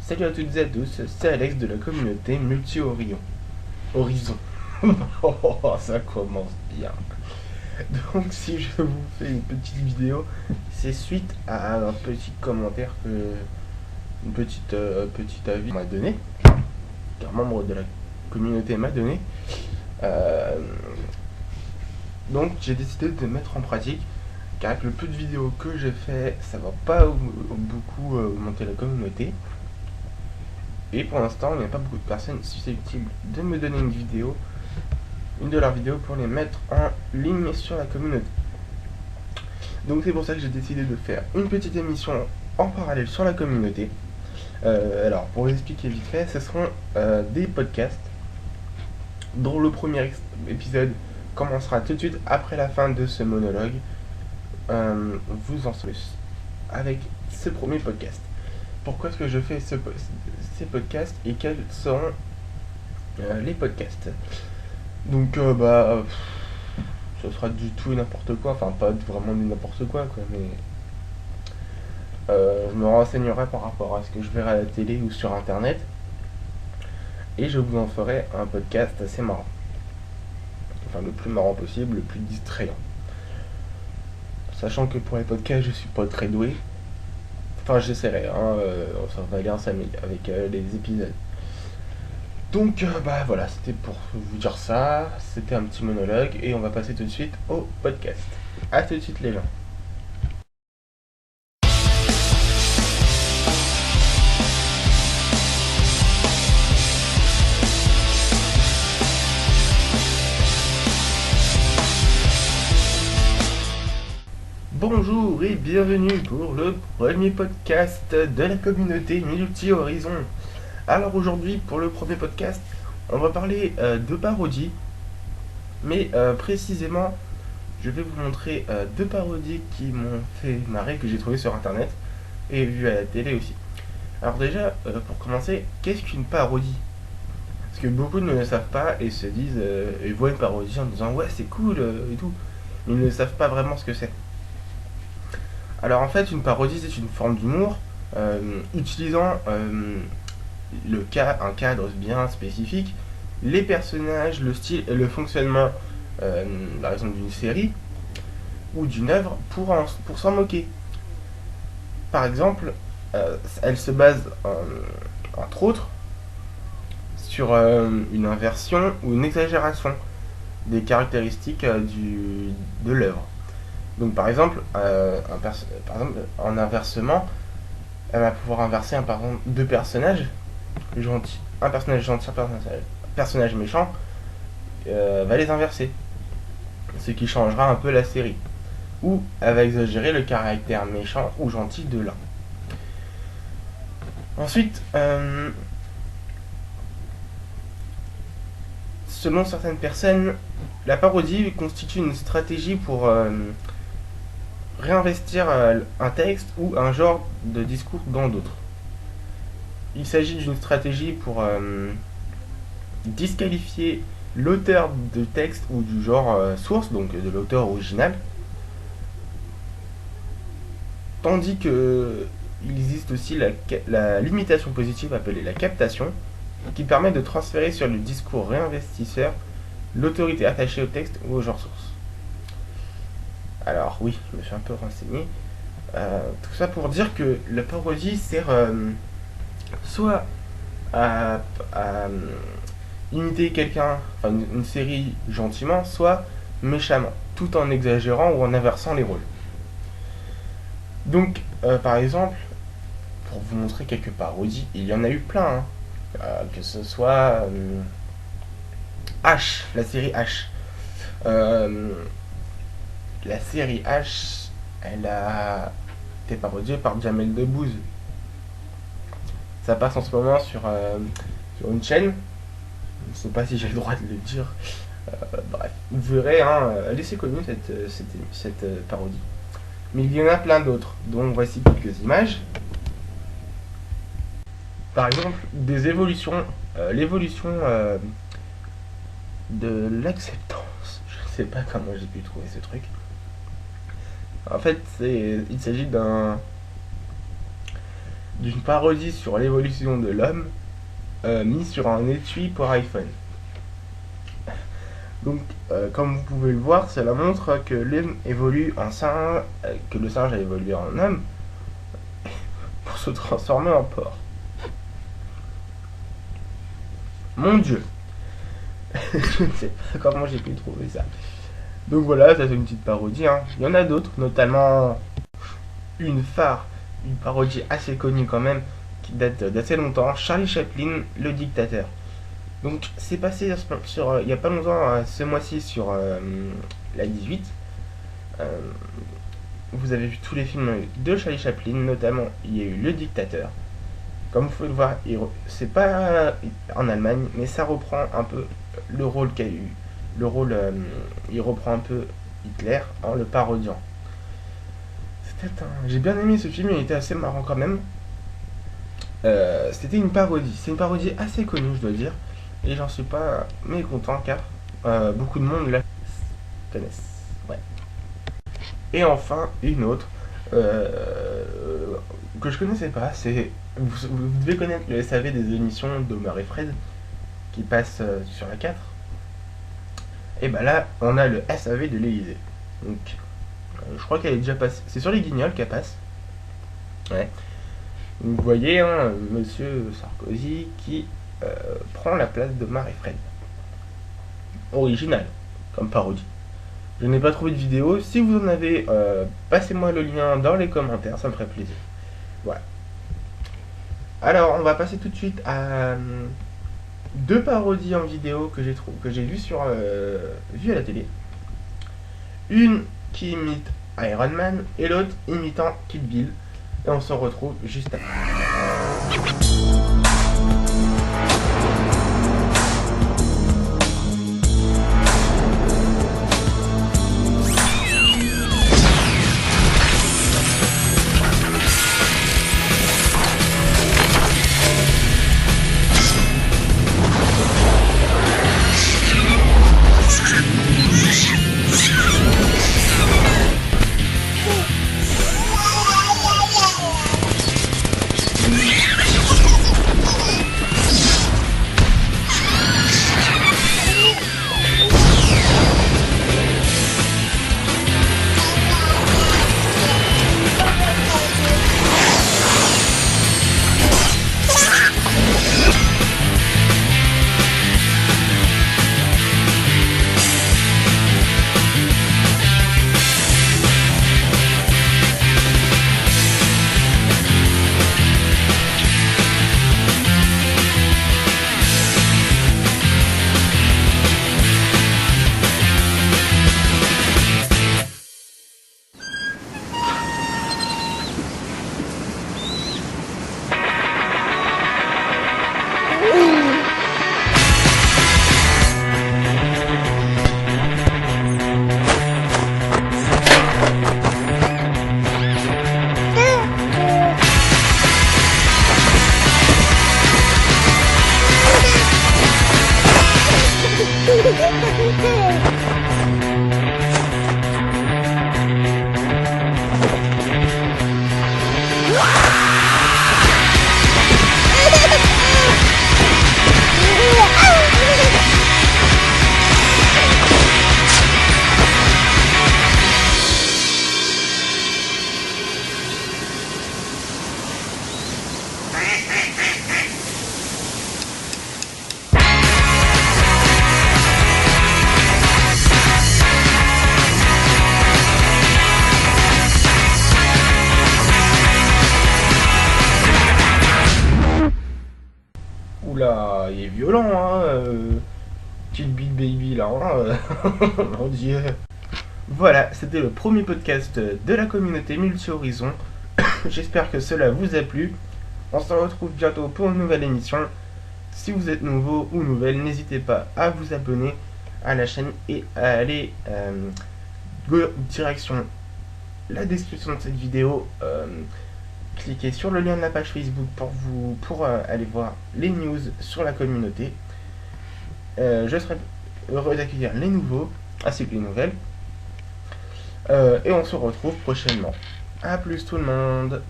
Salut à toutes et à tous, c'est Alex de la communauté Multi-Horizon. Horizon. Oh, ça commence bien. Donc si je vous fais une petite vidéo, c'est suite à un petit commentaire une petite avis m'a donné, qu'un membre de la communauté m'a donné. Euh, donc j'ai décidé de mettre en pratique, car avec le peu de vidéos que j'ai fait, ça va pas beaucoup augmenter la communauté. Et pour l'instant, il n'y a pas beaucoup de personnes susceptibles de me donner une de leurs vidéos pour les mettre en ligne sur la communauté. Donc c'est pour ça que j'ai décidé de faire une petite émission en parallèle sur la communauté. Alors pour vous expliquer vite fait, ce seront des podcasts dont le premier épisode commencera tout de suite après la fin de ce monologue. Vous en saurez avec ce premier podcast. Pourquoi est-ce que je fais ces podcasts et quels seront les podcasts? Donc ce sera du tout et n'importe quoi, enfin pas vraiment du n'importe quoi, mais je me renseignerai par rapport à ce que je verrai à la télé ou sur internet et je vous en ferai un podcast assez marrant, enfin le plus marrant possible, le plus distrayant, sachant que pour les podcasts je suis pas très doué, enfin j'essaierai, ça va aller avec les épisodes. Donc voilà, c'était pour vous dire ça, c'était un petit monologue et on va passer tout de suite au podcast. A tout de suite les gens. Bonjour et bienvenue pour le premier podcast de la communauté Multi-Horizon. Alors aujourd'hui, pour le premier podcast, on va parler de parodies, mais précisément, je vais vous montrer deux parodies qui m'ont fait marrer, que j'ai trouvé sur internet et vu à la télé aussi. Alors déjà, pour commencer, qu'est-ce qu'une parodie? Parce que beaucoup ne le savent pas et se disent, ils voient une parodie en disant ouais c'est cool et tout, mais ils ne savent pas vraiment ce que c'est. Alors en fait, une parodie c'est une forme d'humour utilisant un cadre bien spécifique, les personnages, le style et le fonctionnement, par exemple d'une série ou d'une œuvre pour s'en moquer. Par exemple, elle se base entre autres sur une inversion ou une exagération des caractéristiques de l'œuvre. Donc par exemple, en inversement, elle va pouvoir inverser par exemple, deux personnages gentils, un personnage gentil, un personnage méchant, va les inverser, ce qui changera un peu la série. Ou elle va exagérer le caractère méchant ou gentil de l'un. Ensuite, selon certaines personnes, la parodie constitue une stratégie pour réinvestir un texte ou un genre de discours dans d'autres. Il s'agit d'une stratégie pour disqualifier l'auteur de texte ou du genre source, donc de l'auteur original, tandis que il existe aussi la limitation positive appelée la captation, qui permet de transférer sur le discours réinvestisseur l'autorité attachée au texte ou au genre source. Alors oui, je me suis un peu renseigné. Tout ça pour dire que la parodie sert soit à imiter quelqu'un, enfin une série gentiment, soit méchamment, tout en exagérant ou en inversant les rôles. Donc, par exemple, pour vous montrer quelques parodies, il y en a eu plein, que ce soit H, la série H. La série H, elle a été parodiée par Jamel Debbouze. Ça passe en ce moment sur une chaîne. Je ne sais pas si j'ai le droit de le dire. Bref, vous verrez, elle est assez connue cette parodie. Mais il y en a plein d'autres, dont voici quelques images. Par exemple, des évolutions, l'évolution de l'acceptance. Je ne sais pas comment j'ai pu trouver ce truc. En fait, il s'agit d'une parodie sur l'évolution de l'homme mis sur un étui pour iPhone. Donc, comme vous pouvez le voir, cela montre que l'homme évolue en singe, que le singe a évolué en homme pour se transformer en porc. Mon Dieu, je ne sais pas comment j'ai pu trouver ça. Donc voilà, ça c'est une petite parodie. Hein. Il y en a d'autres, notamment une phare, une parodie assez connue quand même, qui date d'assez longtemps, Charlie Chaplin, le dictateur. Donc c'est passé sur il n'y a pas longtemps, ce mois-ci, sur la 18. Vous avez vu tous les films de Charlie Chaplin, notamment il y a eu Le Dictateur. Comme vous pouvez le voir, c'est pas en Allemagne, mais ça reprend un peu le rôle qu'a eu. Le rôle, il reprend un peu Hitler en le parodiant. J'ai bien aimé ce film, il était assez marrant quand même. C'était une parodie. C'est une parodie assez connue, je dois dire. Et j'en suis pas mécontent car beaucoup de monde la connaissent. Ouais. Et enfin, une autre que je connaissais pas. Vous devez connaître le SAV des émissions d'Omar et Fred qui passe sur la 4. Et bah là, on a le SAV de l'Elysée. Donc, je crois qu'elle est déjà passée. C'est sur les Guignols qu'elle passe. Ouais. Vous voyez, hein, Monsieur Sarkozy qui prend la place de Omar et Fred. Original, comme parodie. Je n'ai pas trouvé de vidéo. Si vous en avez, passez-moi le lien dans les commentaires, ça me ferait plaisir. Voilà. Alors, on va passer tout de suite à deux parodies en vidéo que j'ai vues à la télé. Une qui imite Iron Man et l'autre imitant Kill Bill. Et on se retrouve juste après. Oula, il est violent, hein, Kill Bill Baby, là, hein, mon Dieu. Voilà, c'était le premier podcast de la communauté Multi-Horizon. J'espère que cela vous a plu. On se retrouve bientôt pour une nouvelle émission. Si vous êtes nouveau ou nouvelle, n'hésitez pas à vous abonner à la chaîne et à aller direction la description de cette vidéo. Cliquez sur le lien de la page Facebook pour aller voir les news sur la communauté. Je serai heureux d'accueillir les nouveaux ainsi que les nouvelles. Et on se retrouve prochainement. A plus tout le monde.